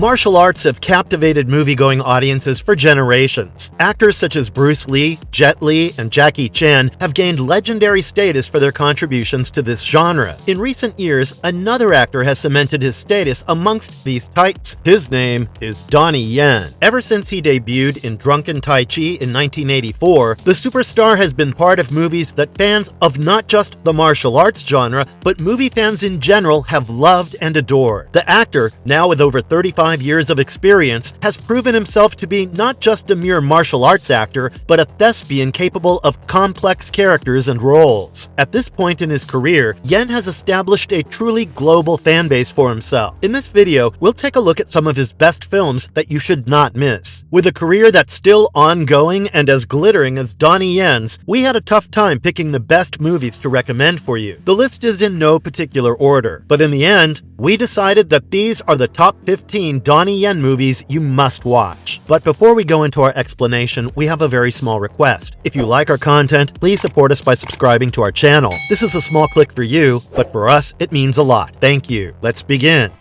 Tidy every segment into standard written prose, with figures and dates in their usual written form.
Martial arts have captivated movie-going audiences for generations. Actors such as Bruce Lee, Jet Li, and Jackie Chan have gained legendary status for their contributions to this genre. In recent years, another actor has cemented his status amongst these titans. His name is Donnie Yen. Ever since he debuted in Drunken Tai Chi in 1984, the superstar has been part of movies that fans of not just the martial arts genre, but movie fans in general have loved and adored. The actor, now with over 35 years of experience, has proven himself to be not just a mere martial arts actor, but a thespian capable of complex characters and roles. At this point in his career, Yen has established a truly global fan base for himself. In this video, we'll take a look at some of his best films that you should not miss. With a career that's still ongoing and as glittering as Donnie Yen's, we had a tough time picking the best movies to recommend for you. The list is in no particular order, but in the end, we decided that these are the top 15 Donnie Yen movies you must watch. But before we go into our explanation, we have a very small request. If you like our content, please support us by subscribing to our channel. This is a small click for you, but for us, it means a lot. Thank you. Let's begin.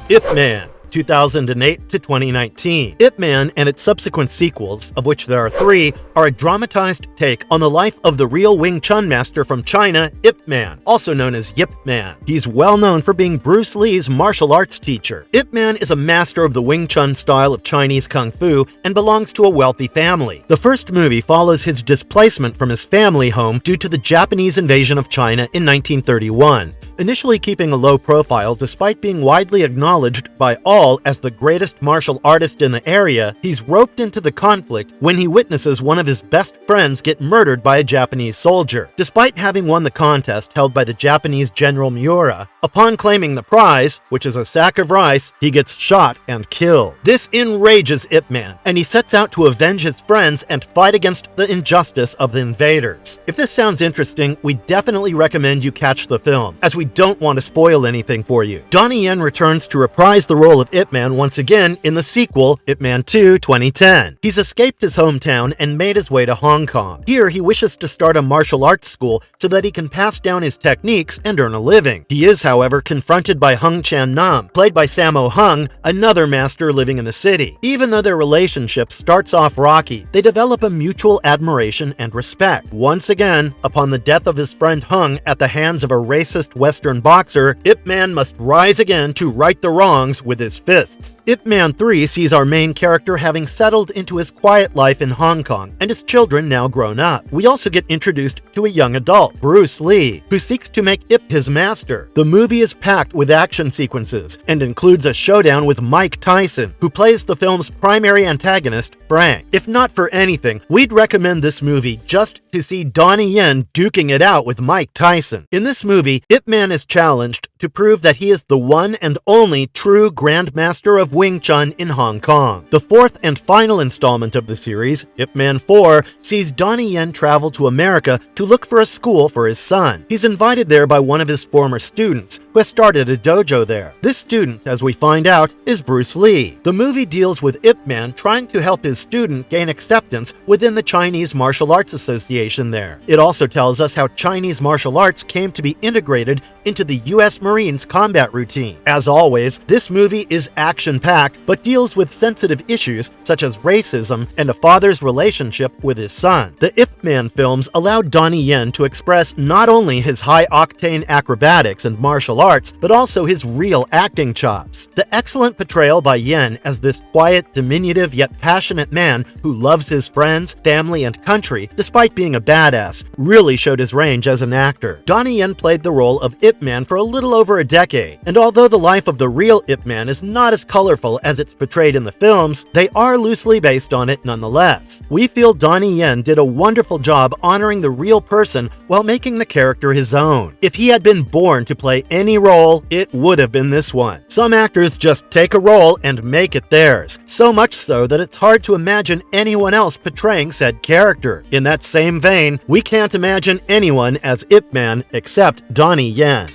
Ip Man, 2008 to 2019. Ip Man and its subsequent sequels, of which there are 3, are a dramatized take on the life of the real Wing Chun master from China, Ip Man, also known as Yip Man. He's well known for being Bruce Lee's martial arts teacher. Ip Man is a master of the Wing Chun style of Chinese Kung Fu and belongs to a wealthy family. The first movie follows his displacement from his family home due to the Japanese invasion of China in 1931. Initially keeping a low profile despite being widely acknowledged by all as the greatest martial artist in the area, he's roped into the conflict when he witnesses one of his best friends get murdered by a Japanese soldier. Despite having won the contest held by the Japanese General Miura, upon claiming the prize, which is a sack of rice, he gets shot and killed. This enrages Ip Man, and he sets out to avenge his friends and fight against the injustice of the invaders. If this sounds interesting, we definitely recommend you catch the film, as we don't want to spoil anything for you. Donnie Yen returns to reprise the role of Ip Man once again in the sequel, Ip Man 2 2010. He's escaped his hometown and made his way to Hong Kong. Here, he wishes to start a martial arts school so that he can pass down his techniques and earn a living. He is, however, confronted by Hung Chan Nam, played by Sammo Hung, another master living in the city. Even though their relationship starts off rocky, they develop a mutual admiration and respect. Once again, upon the death of his friend Hung at the hands of a racist Western boxer, Ip Man must rise again to right the wrongs with his fists. Ip Man 3 sees our main character having settled into his quiet life in Hong Kong, and his children now grown up. We also get introduced to a young adult, Bruce Lee, who seeks to make Ip his master. The movie is packed with action sequences and includes a showdown with Mike Tyson, who plays the film's primary antagonist, Frank. If not for anything, we'd recommend this movie just to see Donnie Yen duking it out with Mike Tyson. In this movie, Ip Man is challenged to prove that he is the one and only true Grandmaster of Wing Chun in Hong Kong. The fourth and final installment of the series, Ip Man 4, sees Donnie Yen travel to America to look for a school for his son. He's invited there by one of his former students, who has started a dojo there. This student, as we find out, is Bruce Lee. The movie deals with Ip Man trying to help his student gain acceptance within the Chinese Martial Arts Association there. It also tells us how Chinese martial arts came to be integrated into the U.S. Marines combat routine. As always, this movie is action-packed, but deals with sensitive issues such as racism and a father's relationship with his son. The Ip Man films allowed Donnie Yen to express not only his high-octane acrobatics and martial arts, but also his real acting chops. The excellent portrayal by Yen as this quiet, diminutive, yet passionate man who loves his friends, family, and country, despite being a badass, really showed his range as an actor. Donnie Yen played the role of Ip Man for a little over a decade, and although the life of the real Ip Man is not as colorful as it's portrayed in the films, they are loosely based on it nonetheless. We feel Donnie Yen did a wonderful job honoring the real person while making the character his own. If he had been born to play any role, it would have been this one. Some actors just take a role and make it theirs, so much so that it's hard to imagine anyone else portraying said character. In that same vein, we can't imagine anyone as Ip Man except Donnie Yen.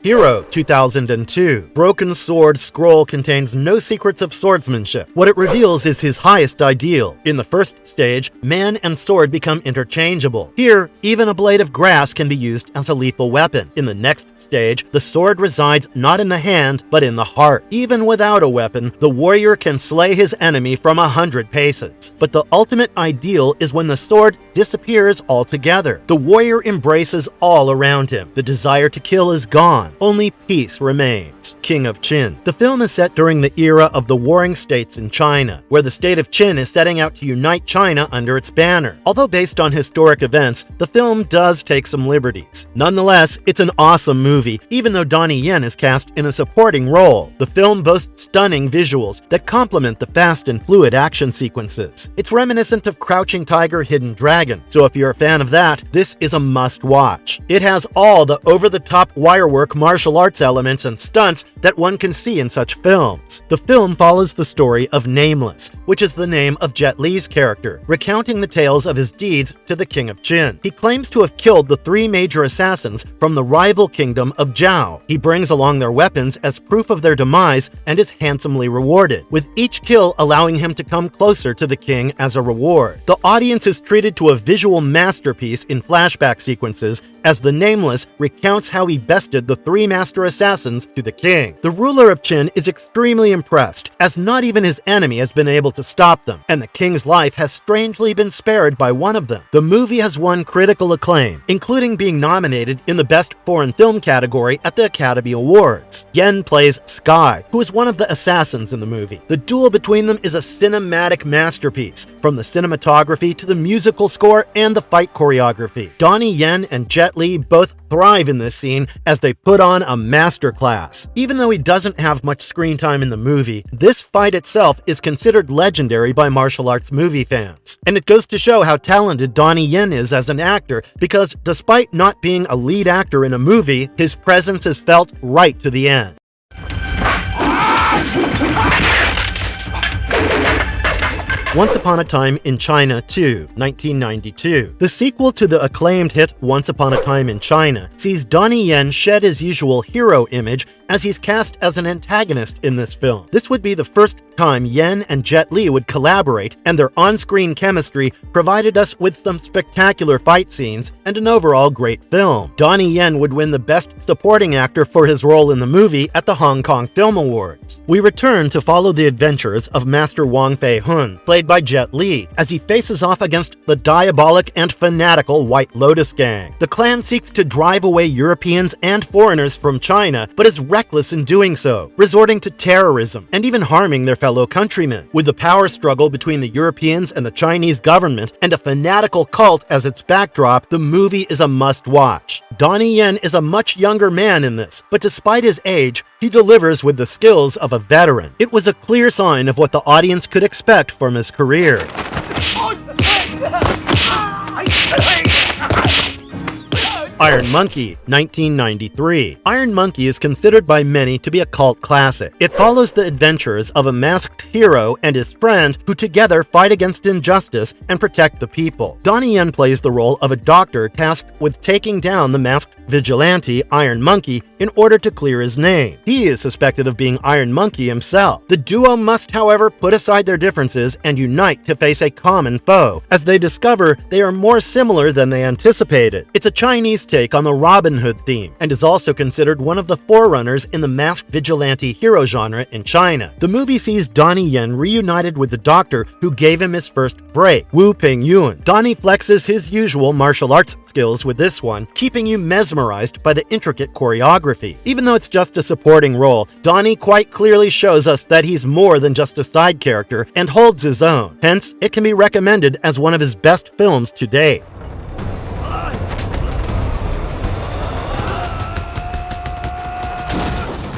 Hero 2002. Broken Sword Scroll contains no secrets of swordsmanship. What it reveals is his highest ideal. In the first stage, man and sword become interchangeable. Here, even a blade of grass can be used as a lethal weapon. In the next stage, the sword resides not in the hand, but in the heart. Even without a weapon, the warrior can slay his enemy from 100 paces. But the ultimate ideal is when the sword disappears altogether. The warrior embraces all around him. The desire to kill is gone. Only peace remains. King of Qin. The film is set during the era of the warring states in China, where the state of Qin is setting out to unite China under its banner. Although based on historic events, the film does take some liberties. Nonetheless, it's an awesome movie, even though Donnie Yen is cast in a supporting role. The film boasts stunning visuals that complement the fast and fluid action sequences. It's reminiscent of Crouching Tiger, Hidden Dragon, so if you're a fan of that, this is a must-watch. It has all the over-the-top wirework martial arts elements and stunts that one can see in such films. The film follows the story of Nameless, which is the name of Jet Li's character, recounting the tales of his deeds to the King of Qin. He claims to have killed the 3 major assassins from the rival kingdom of Zhao. He brings along their weapons as proof of their demise and is handsomely rewarded, with each kill allowing him to come closer to the king as a reward. The audience is treated to a visual masterpiece in flashback sequences as the Nameless recounts how he bested the 3 master assassins to the king. The ruler of Qin is extremely impressed, as not even his enemy has been able to stop them, and the king's life has strangely been spared by one of them. The movie has won critical acclaim, including being nominated in the Best Foreign Film category at the Academy Awards. Yen plays Sky, who is one of the assassins in the movie. The duel between them is a cinematic masterpiece, from the cinematography to the musical score and the fight choreography. Donnie Yen and Jet Li both thrive in this scene as they put on a masterclass. Even though he doesn't have much screen time in the movie, this fight itself is considered legendary by martial arts movie fans. And it goes to show how talented Donnie Yen is as an actor, because despite not being a lead actor in a movie, his presence is felt right to the end. Once Upon a Time in China 2, 1992. The sequel to the acclaimed hit Once Upon a Time in China sees Donnie Yen shed his usual hero image as he's cast as an antagonist in this film. This would be the first time Yen and Jet Li would collaborate, and their on-screen chemistry provided us with some spectacular fight scenes and an overall great film. Donnie Yen would win the Best Supporting Actor for his role in the movie at the Hong Kong Film Awards. We return to follow the adventures of Master Wang Fei-hun, played by Jet Li, as he faces off against the diabolic and fanatical White Lotus Gang. The clan seeks to drive away Europeans and foreigners from China, but is reckless in doing so, resorting to terrorism and even harming their fellow countrymen. With the power struggle between the Europeans and the Chinese government and a fanatical cult as its backdrop, the movie is a must-watch. Donnie Yen is a much younger man in this, but despite his age, he delivers with the skills of a veteran. It was a clear sign of what the audience could expect from his career. Iron Monkey, 1993. Iron Monkey is considered by many to be a cult classic. It follows the adventures of a masked hero and his friend who together fight against injustice and protect the people. Donnie Yen plays the role of a doctor tasked with taking down the masked vigilante Iron Monkey in order to clear his name. He is suspected of being Iron Monkey himself. The duo must, however, put aside their differences and unite to face a common foe, as they discover they are more similar than they anticipated. It's a Chinese take on the Robin Hood theme, and is also considered one of the forerunners in the masked vigilante hero genre in China. The movie sees Donnie Yen reunited with the doctor who gave him his first break, Wu Ping-yun. Donnie flexes his usual martial arts skills with this one, keeping you mesmerized by the intricate choreography. Even though it's just a supporting role, Donnie quite clearly shows us that he's more than just a side character and holds his own. Hence, it can be recommended as one of his best films to date.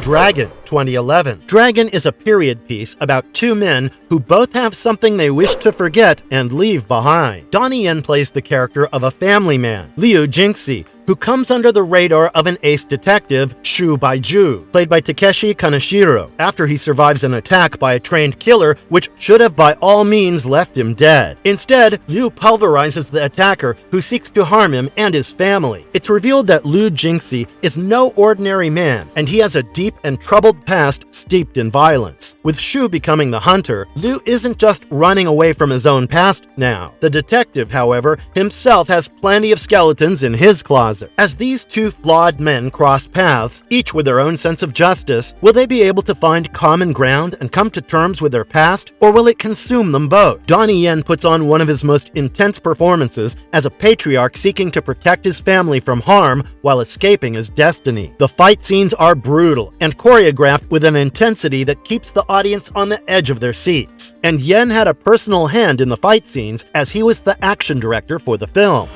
Dragon, 2011. Dragon is a period piece about 2 men who both have something they wish to forget and leave behind. Donnie Yen plays the character of a family man, Liu Jingxi, who comes under the radar of an ace detective, Shu Baiju, played by Takeshi Kaneshiro, after he survives an attack by a trained killer which should have by all means left him dead. Instead, Liu pulverizes the attacker who seeks to harm him and his family. It's revealed that Liu Jingxi is no ordinary man, and he has a deep and troubled past steeped in violence. With Shu becoming the hunter, Liu isn't just running away from his own past now. The detective, however, himself has plenty of skeletons in his closet. As these two flawed men cross paths, each with their own sense of justice, will they be able to find common ground and come to terms with their past, or will it consume them both? Donnie Yen puts on one of his most intense performances as a patriarch seeking to protect his family from harm while escaping his destiny. The fight scenes are brutal and choreographed with an intensity that keeps the audience on the edge of their seats. And Yen had a personal hand in the fight scenes as he was the action director for the film.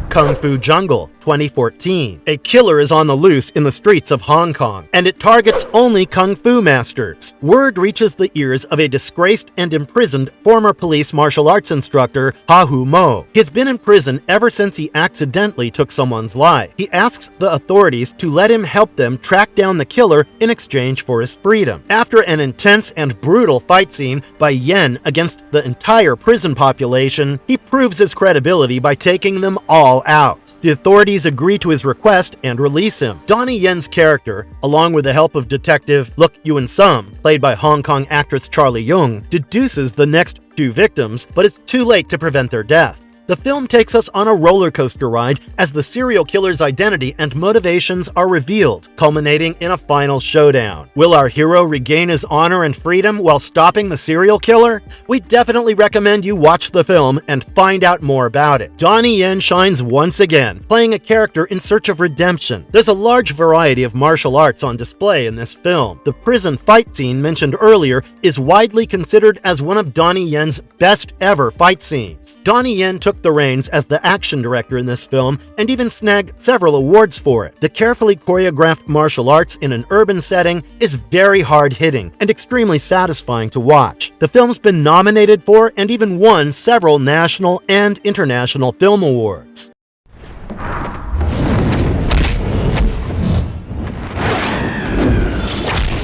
Kung Fu Jungle, 2014. A killer is on the loose in the streets of Hong Kong, and it targets only kung fu masters. Word reaches the ears of a disgraced and imprisoned former police martial arts instructor, Ha-Hu Mo. He's been in prison ever since he accidentally took someone's life. He asks the authorities to let him help them track down the killer in exchange for his freedom. After an intense and brutal fight scene by Yen against the entire prison population, he proves his credibility by taking them all out. The authorities agree to his request and release him. Donnie Yen's character, along with the help of Detective Look Yuen Sum, played by Hong Kong actress Charlie Yung, deduces the next two victims, but it's too late to prevent their death. The film takes us on a roller coaster ride as the serial killer's identity and motivations are revealed, culminating in a final showdown. Will our hero regain his honor and freedom while stopping the serial killer? We definitely recommend you watch the film and find out more about it. Donnie Yen shines once again, playing a character in search of redemption. There's a large variety of martial arts on display in this film. The prison fight scene mentioned earlier is widely considered as one of Donnie Yen's best ever fight scenes. Donnie Yen took the reins as the action director in this film and even snagged several awards for it. The carefully choreographed martial arts in an urban setting is very hard-hitting and extremely satisfying to watch. The film's been nominated for and even won several national and international film awards.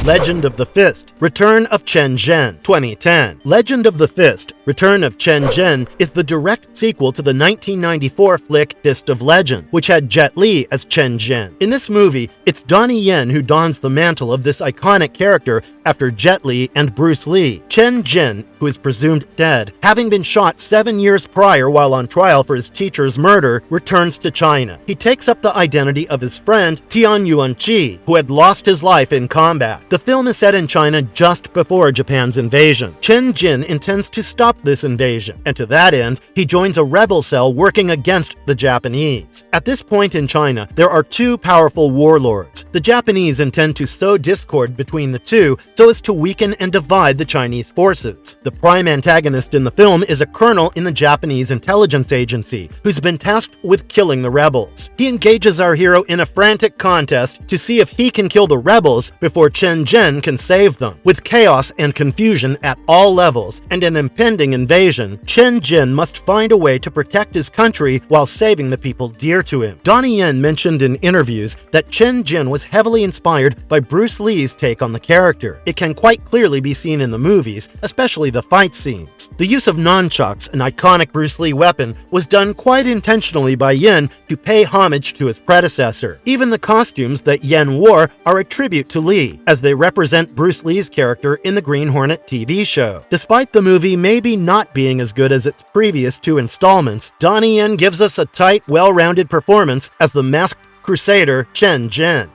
Legend of the Fist, Return of Chen Zhen, 2010. Legend of the Fist, Return of Chen Zhen is the direct sequel to the 1994 flick Fist of Legend, which had Jet Li as Chen Zhen. In this movie, it's Donnie Yen who dons the mantle of this iconic character after Jet Li and Bruce Lee. Chen Zhen, who is presumed dead, having been shot 7 years prior while on trial for his teacher's murder, returns to China. He takes up the identity of his friend Tian Yuan-chi, who had lost his life in combat. The film is set in China just before Japan's invasion. Chen Zhen intends to stop this invasion, and to that end, he joins a rebel cell working against the Japanese. At this point in China, there are two powerful warlords. The Japanese intend to sow discord between the two so as to weaken and divide the Chinese forces. The prime antagonist in the film is a colonel in the Japanese intelligence agency who's been tasked with killing the rebels. He engages our hero in a frantic contest to see if he can kill the rebels before Chen Zhen can save them. With chaos and confusion at all levels and an impending invasion, Chen Zhen must find a way to protect his country while saving the people dear to him. Donnie Yen mentioned in interviews that Chen Zhen was heavily inspired by Bruce Lee's take on the character. It can quite clearly be seen in the movies, especially the fight scenes. The use of nunchucks, an iconic Bruce Lee weapon, was done quite intentionally by Yen to pay homage to his predecessor. Even the costumes that Yen wore are a tribute to Lee, as they represent Bruce Lee's character in the Green Hornet TV show. Despite the movie maybe not being as good as its previous two installments, Donnie Yen gives us a tight, well-rounded performance as the masked crusader Chen Zhen.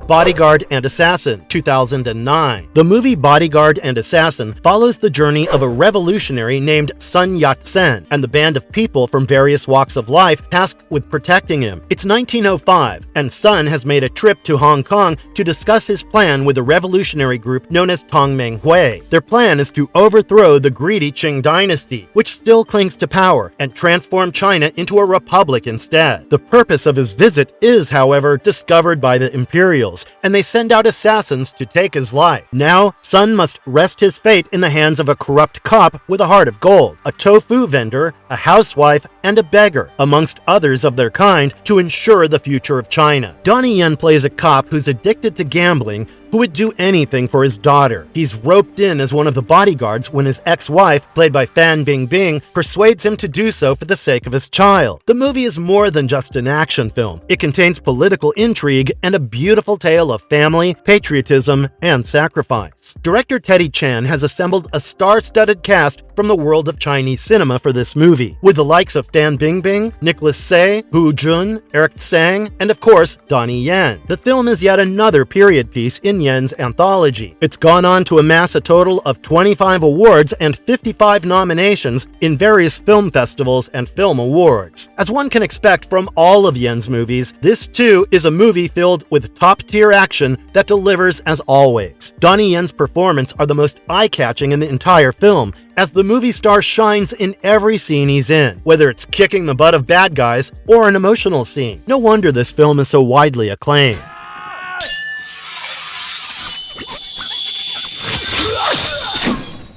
Bodyguard and Assassin, 2009. The movie Bodyguard and Assassin follows the journey of a revolutionary named Sun Yat-sen and the band of people from various walks of life tasked with protecting him. It's 1905, and Sun has made a trip to Hong Kong to discuss his plan with a revolutionary group known as Tongmenghui. Their plan is to overthrow the greedy Qing dynasty, which still clings to power, and transform China into a republic instead. The purpose of his visit is, however, discovered by the Imperials. fails, and they send out assassins to take his life. Now, Sun must rest his fate in the hands of a corrupt cop with a heart of gold, a tofu vendor, a housewife, and a beggar, amongst others of their kind, to ensure the future of China. Donnie Yen plays a cop who's addicted to gambling, who would do anything for his daughter. He's roped in as one of the bodyguards when his ex-wife, played by Fan Bingbing, persuades him to do so for the sake of his child. The movie is more than just an action film. It contains political intrigue and a beautiful tale of family, patriotism, and sacrifice. Director Teddy Chan has assembled a star-studded cast from the world of Chinese cinema for this movie, with the likes of Fan Bingbing, Nicholas Tsay, Hu Jun, Eric Tsang, and of course, Donnie Yen. The film is yet another period piece in Yen's anthology. It's gone on to amass a total of 25 awards and 55 nominations in various film festivals and film awards. As one can expect from all of Yen's movies, this too is a movie filled with top-tier action that delivers as always. Donnie Yen's performance are the most eye-catching in the entire film, as the movie star shines in every scene he's in, whether it's kicking the butt of bad guys or an emotional scene. No wonder this film is so widely acclaimed.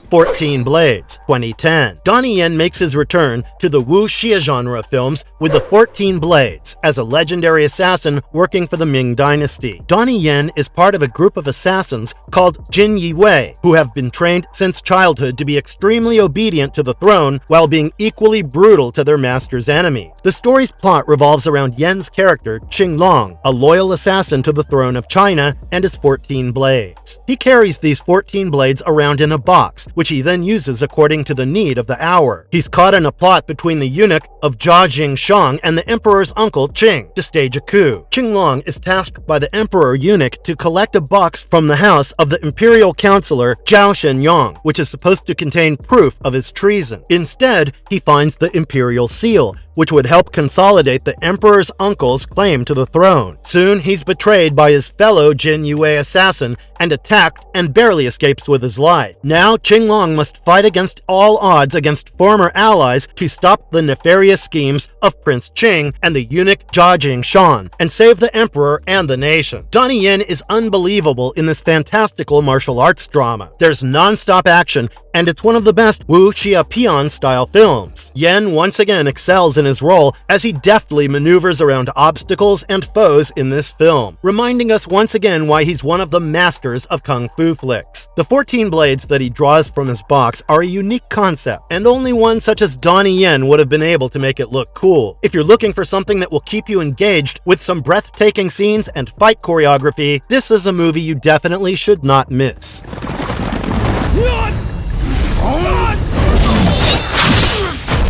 14 Blades, 2010. Donnie Yen makes his return to the wuxia genre films with the 14 Blades as a legendary assassin working for the Ming Dynasty. Donnie Yen is part of a group of assassins called Jin Yi Wei, who have been trained since childhood to be extremely obedient to the throne while being equally brutal to their master's enemy. The story's plot revolves around Yen's character, Qing Long, a loyal assassin to the throne of China, and his 14 blades. He carries these 14 blades around in a box, which he then uses according to the need of the hour. He's caught in a plot between the eunuch of Jia Jingshang and the emperor's uncle Qing to stage a coup. Qing Long is tasked by the emperor eunuch to collect a box from the house of the imperial counselor Zhao Shenyang, which is supposed to contain proof of his treason. Instead, he finds the imperial seal, which would help consolidate the emperor's uncle's claim to the throne. Soon, he's betrayed by his fellow Jin Yue assassin and attacked and barely escapes with his life. Now, Qing Long must fight against all odds against former allies to stop the nefarious schemes of Prince Qing and the eunuch Jia Jingshan and save the emperor and the nation. Donnie Yen is unbelievable in this fantastical martial arts drama. There's non-stop action, and it's one of the best Wu Xia Pian style films. Yen once again excels in his role as he deftly maneuvers around obstacles and foes in this film, reminding us once again why he's one of the masters of kung fu flicks. The 14 blades that he draws from his box are a unique concept, and only one such as Donnie Yen would have been able to make it look cool. If you're looking for something that will keep you engaged with some breathtaking scenes and fight choreography, this is a movie you definitely should not miss.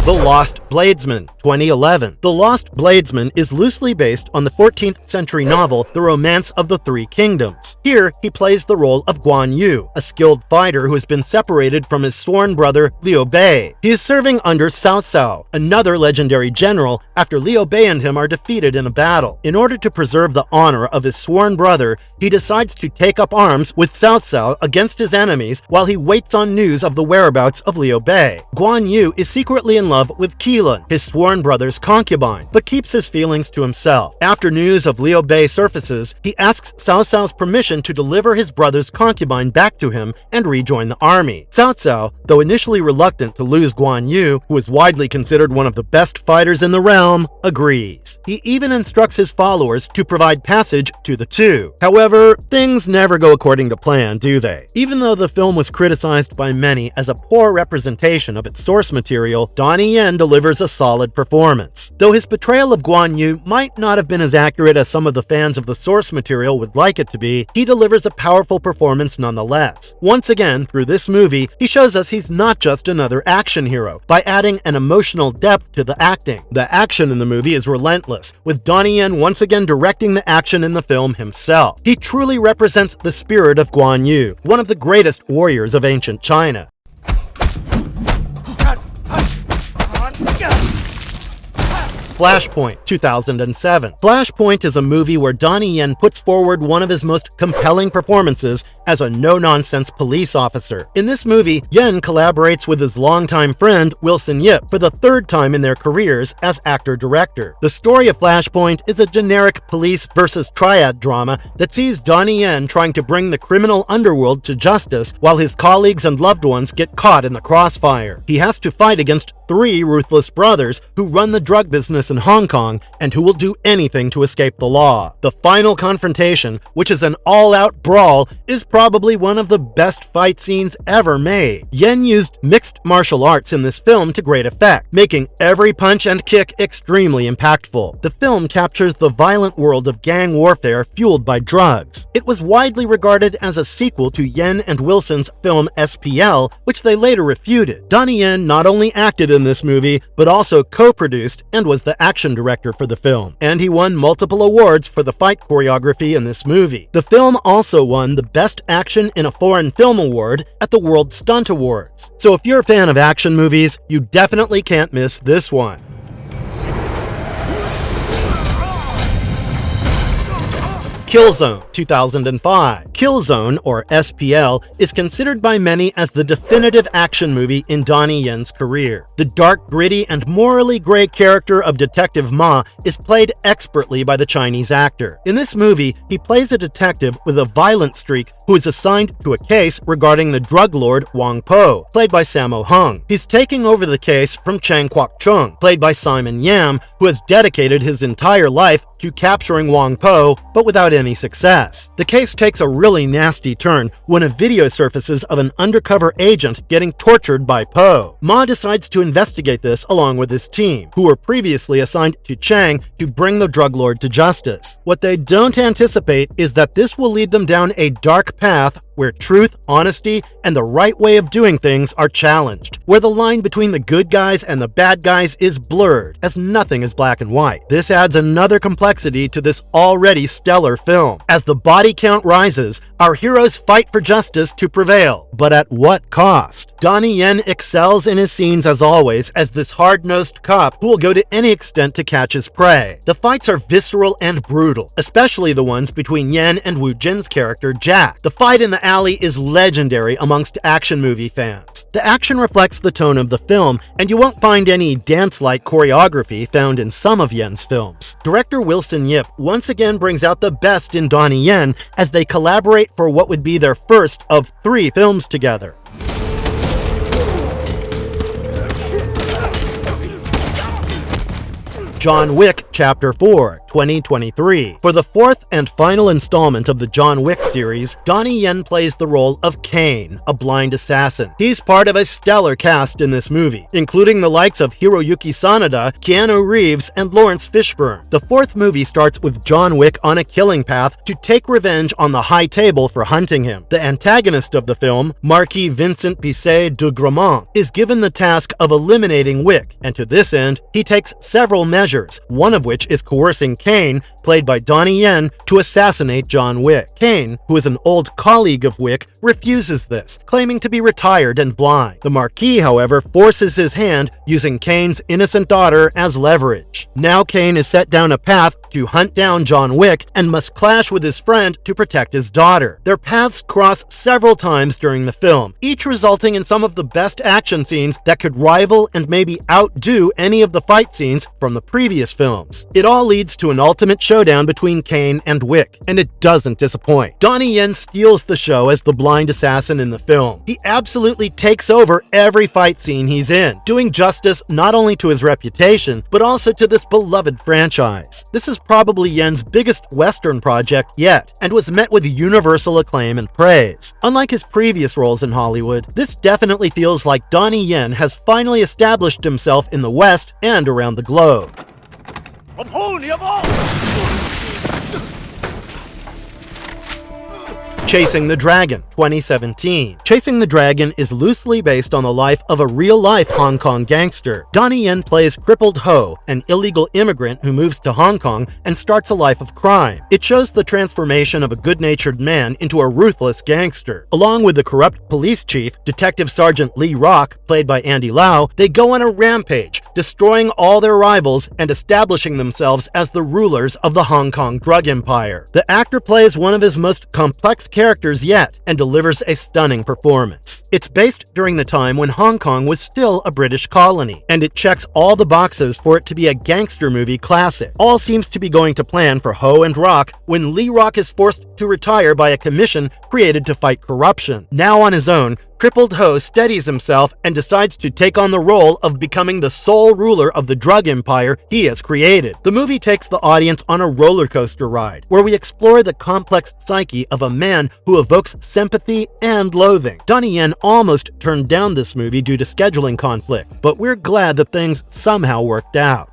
The Lost Bladesman, 2011. The Lost Bladesman is loosely based on the 14th century novel The Romance of the Three Kingdoms. Here, he plays the role of Guan Yu, a skilled fighter who has been separated from his sworn brother Liu Bei. He is serving under Cao Cao, another legendary general, after Liu Bei and him are defeated in a battle. In order to preserve the honor of his sworn brother, he decides to take up arms with Cao Cao against his enemies while he waits on news of the whereabouts of Liu Bei. Guan Yu is secretly in love with Qilin, his sworn brother's concubine, but keeps his feelings to himself. After news of Liu Bei surfaces, he asks Cao Cao's permission to deliver his brother's concubine back to him and rejoin the army. Cao Cao, though initially reluctant to lose Guan Yu, who is widely considered one of the best fighters in the realm, agrees. He even instructs his followers to provide passage to the two. However, things never go according to plan, do they? Even though the film was criticized by many as a poor representation of its source material, Donnie Yen delivers a solid performance. Though his portrayal of Guan Yu might not have been as accurate as some of the fans of the source material would like it to be, he delivers a powerful performance nonetheless. Once again, through this movie, he shows us he's not just another action hero by adding an emotional depth to the acting. The action in the movie is relentless, with Donnie Yen once again directing the action in the film himself. He truly represents the spirit of Guan Yu, one of the greatest warriors of ancient China. Flashpoint, 2007. Flashpoint is a movie where Donnie Yen puts forward one of his most compelling performances as a no-nonsense police officer. In this movie, Yen collaborates with his longtime friend Wilson Yip for the third time in their careers as actor-director. The story of Flashpoint is a generic police versus triad drama that sees Donnie Yen trying to bring the criminal underworld to justice while his colleagues and loved ones get caught in the crossfire. He has to fight against 3 ruthless brothers who run the drug business in Hong Kong and who will do anything to escape the law. The final confrontation, which is an all-out brawl, is probably one of the best fight scenes ever made. Yen used mixed martial arts in this film to great effect, making every punch and kick extremely impactful. The film captures the violent world of gang warfare fueled by drugs. It was widely regarded as a sequel to Yen and Wilson's film SPL, which they later refuted. Donnie Yen not only acted in this movie, but also co-produced and was the action director for the film. And he won multiple awards for the fight choreography in this movie. The film also won the Best Action in a Foreign Film Award at the World Stunt Awards. So if you're a fan of action movies, you definitely can't miss this one. Killzone, 2005. Killzone, or SPL, is considered by many as the definitive action movie in Donnie Yen's career. The dark, gritty, and morally gray character of Detective Ma is played expertly by the Chinese actor. In this movie, he plays a detective with a violent streak who is assigned to a case regarding the drug lord Wang Po, played by Sammo Hung. He's taking over the case from Chang Kwok-chung, played by Simon Yam, who has dedicated his entire life to capturing Wang Po, but without any success. The case takes a really nasty turn when a video surfaces of an undercover agent getting tortured by Po. Ma decides to investigate this along with his team, who were previously assigned to Chang to bring the drug lord to justice. What they don't anticipate is that this will lead them down a dark path where truth, honesty, and the right way of doing things are challenged, where the line between the good guys and the bad guys is blurred, as nothing is black and white. This adds another complexity to this already stellar film. As the body count rises, our heroes fight for justice to prevail, but at what cost? Donnie Yen excels in his scenes as always as this hard-nosed cop who will go to any extent to catch his prey. The fights are visceral and brutal, especially the ones between Yen and Wu Jin's character Jack. The fight in the alley is legendary amongst action movie fans. The action reflects the tone of the film, and you won't find any dance-like choreography found in some of Yen's films. Director Wilson Yip once again brings out the best in Donnie Yen as they collaborate for what would be their first of 3 films together. John Wick Chapter 4, 2023. For the 4th and final installment of the John Wick series, Donnie Yen plays the role of Kane, a blind assassin. He's part of a stellar cast in this movie, including the likes of Hiroyuki Sanada, Keanu Reeves, and Lawrence Fishburne. The 4th movie starts with John Wick on a killing path to take revenge on the High Table for hunting him. The antagonist of the film, Marquis Vincent Bisset de Gramont, is given the task of eliminating Wick, and to this end, he takes several measures, one of which is coercing Kane, played by Donnie Yen, to assassinate John Wick. Kane, who is an old colleague of Wick, refuses this, claiming to be retired and blind. The Marquis, however, forces his hand, using Kane's innocent daughter as leverage. Now Kane is set down a path to hunt down John Wick and must clash with his friend to protect his daughter. Their paths cross several times during the film, each resulting in some of the best action scenes that could rival and maybe outdo any of the fight scenes from the previous films. It all leads to an ultimate showdown between Kane and Wick, and it doesn't disappoint. Donnie Yen steals the show as the blind assassin in the film. He absolutely takes over every fight scene he's in, doing justice not only to his reputation, but also to this beloved franchise. This is probably Yen's biggest Western project yet, and was met with universal acclaim and praise. Unlike his previous roles in Hollywood, this definitely feels like Donnie Yen has finally established himself in the West and around the globe. Chasing the Dragon, 2017. Chasing the Dragon is loosely based on the life of a real-life Hong Kong gangster. Donnie Yen plays Crippled Ho, an illegal immigrant who moves to Hong Kong and starts a life of crime. It shows the transformation of a good-natured man into a ruthless gangster. Along with the corrupt police chief, Detective Sergeant Lee Rock, played by Andy Lau, they go on a rampage, destroying all their rivals and establishing themselves as the rulers of the Hong Kong drug empire. The actor plays one of his most complex characters yet and delivers a stunning performance. It's based during the time when Hong Kong was still a British colony, and it checks all the boxes for it to be a gangster movie classic. All seems to be going to plan for Ho and Rock when Lee Rock is forced to retire by a commission created to fight corruption. Now on his own, Crippled Ho steadies himself and decides to take on the role of becoming the sole ruler of the drug empire he has created. The movie takes the audience on a roller coaster ride, where we explore the complex psyche of a man who evokes sympathy and loathing. Donnie Yen almost turned down this movie due to scheduling conflict, but we're glad that things somehow worked out.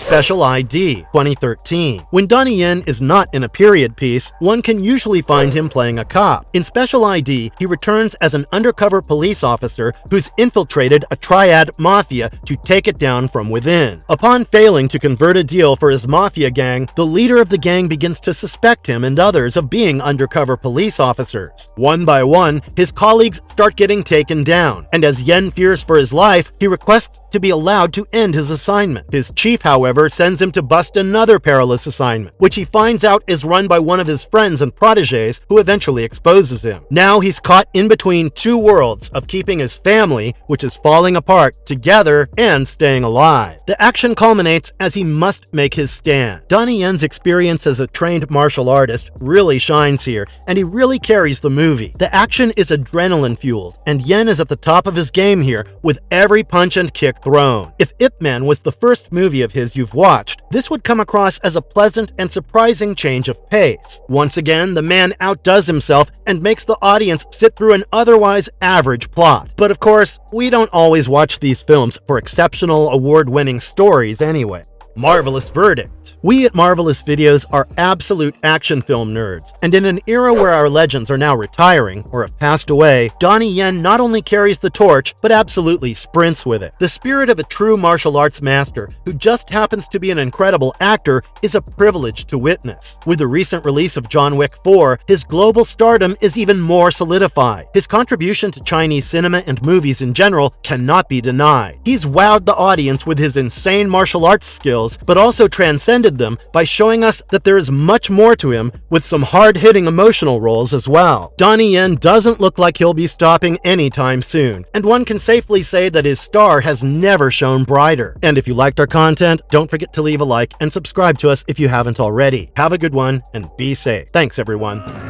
Special ID, 2013. When Donnie Yen is not in a period piece, one can usually find him playing a cop. In Special ID, he returns as an undercover police officer who's infiltrated a triad mafia to take it down from within. Upon failing to convert a deal for his mafia gang, the leader of the gang begins to suspect him and others of being undercover police officers. One by one, his colleagues start getting taken down, and as Yen fears for his life, he requests to be allowed to end his assignment. His chief, however, sends him to bust another perilous assignment, which he finds out is run by one of his friends and protégés who eventually exposes him. Now he's caught in between two worlds of keeping his family, which is falling apart, together and staying alive. The action culminates as he must make his stand. Donnie Yen's experience as a trained martial artist really shines here, and he really carries the movie. The action is adrenaline-fueled, and Yen is at the top of his game here with every punch and kick thrown. If Ip Man was the first movie of his you've watched, this would come across as a pleasant and surprising change of pace. Once again, the man outdoes himself and makes the audience sit through an otherwise average plot. But of course, we don't always watch these films for exceptional award-winning stories anyway. Marvelous Verdict. We at Marvelous Videos are absolute action film nerds, and in an era where our legends are now retiring or have passed away, Donnie Yen not only carries the torch, but absolutely sprints with it. The spirit of a true martial arts master who just happens to be an incredible actor is a privilege to witness. With the recent release of John Wick 4, his global stardom is even more solidified. His contribution to Chinese cinema and movies in general cannot be denied. He's wowed the audience with his insane martial arts skills, but also transcended them by showing us that there is much more to him, with some hard-hitting emotional roles as well. Donnie Yen doesn't look like he'll be stopping anytime soon, and one can safely say that his star has never shone brighter. And if you liked our content, don't forget to leave a like and subscribe to us if you haven't already. Have a good one and be safe. Thanks, everyone.